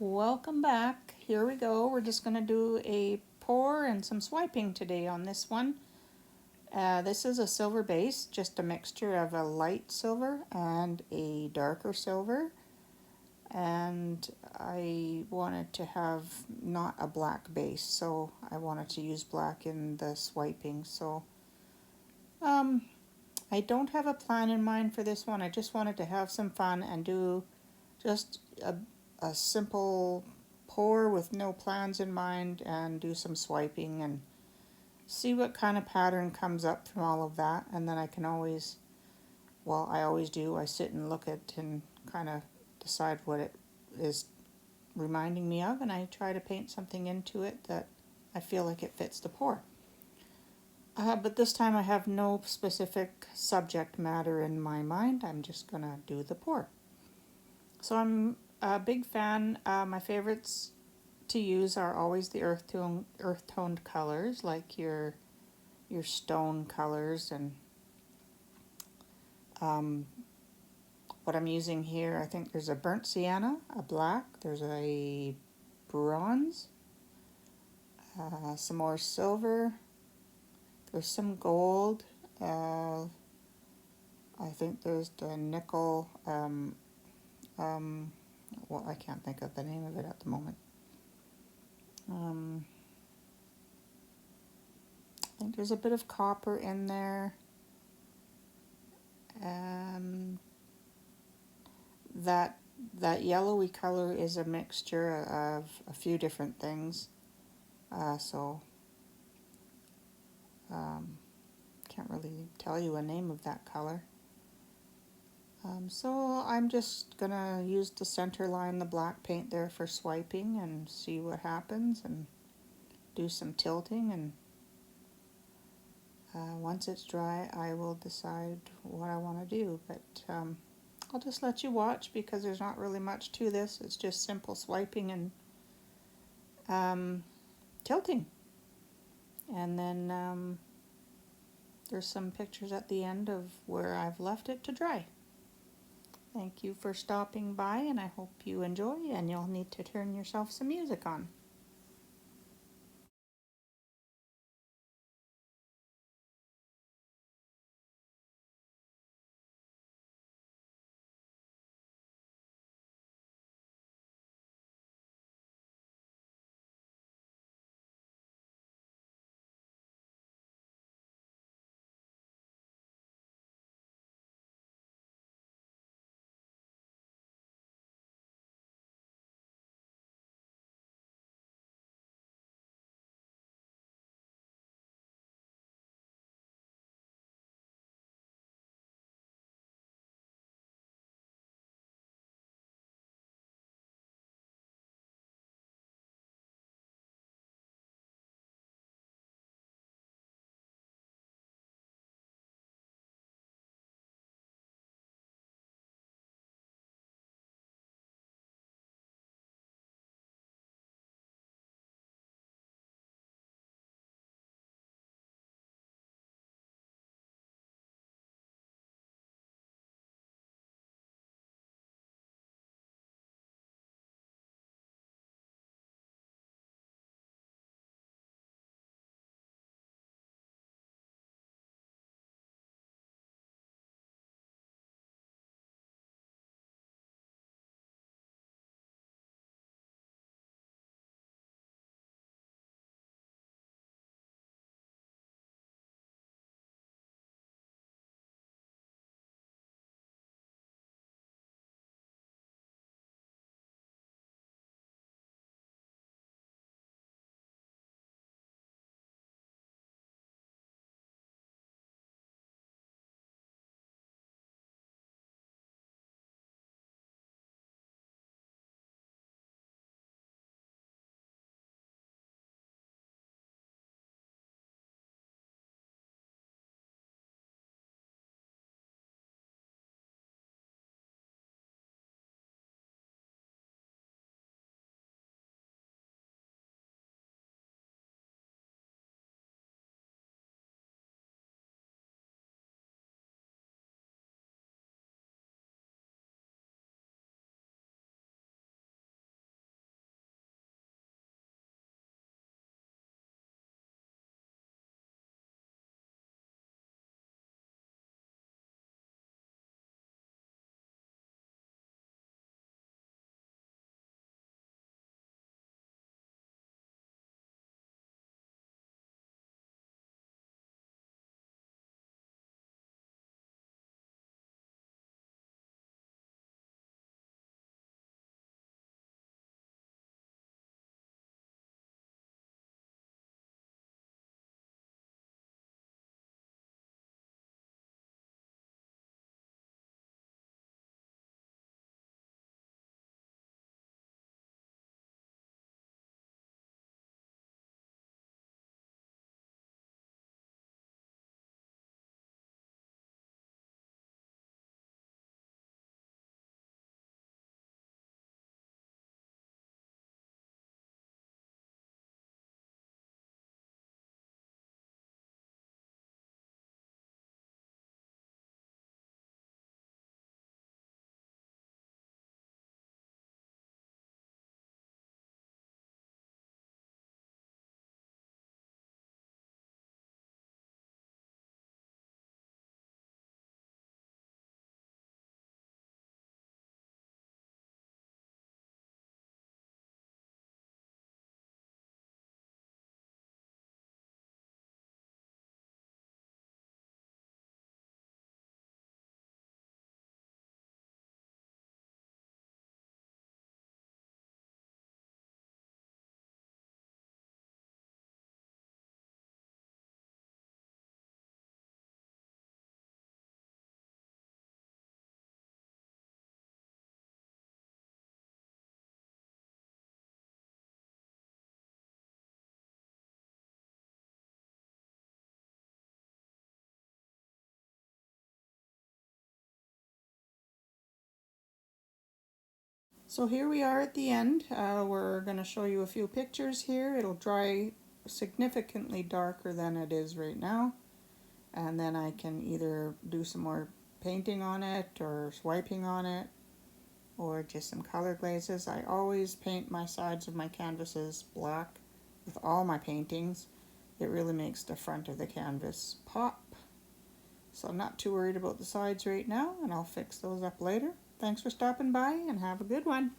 Welcome back. Here we go. We're just going to do a pour and some swiping today on this one. This is a silver base, just a mixture of a light silver and a darker silver. And I wanted to have not a black base, so I wanted to use black in the swiping. So um, I don't have a plan in mind for this one. I just wanted to have some fun and do just a simple pour with no plans in mind and do some swiping and see what kind of pattern comes up from all of that. And then I can always, well, I always do, I sit and look at and kind of decide what it is reminding me of, and I try to paint something into it that I feel like it fits the pour. But this time I have no specific subject matter in my mind. I'm just going to do the pour. So I'm a big fan. My favorites to use are always the earth toned colors, like your stone colors, and um, what I'm using here. I think there's a burnt sienna, a black. There's a bronze, some more silver. There's some gold. I think there's the nickel. Well, I can't think of the name of it at the moment. Um, I think there's a bit of copper in there. And that that yellowy color is a mixture of a few different things. So can't really tell you a name of that color. So I'm just gonna use the center line, the black paint there for swiping and see what happens and do some tilting, and once it's dry I will decide what I want to do, but I'll just let you watch because there's not really much to this. It's just simple swiping and tilting, and then there's some pictures at the end of where I've left it to dry. Thank you for stopping by, and I hope you enjoy, and you'll need to turn yourself some music on. So here we are at the end. We're going to show you a few pictures here. It'll dry significantly darker than it is right now. And then I can either do some more painting on it or swiping on it or just some color glazes. I always paint my sides of my canvases black with all my paintings. It really makes the front of the canvas pop. So I'm not too worried about the sides right now, and I'll fix those up later. Thanks for stopping by and have a good one.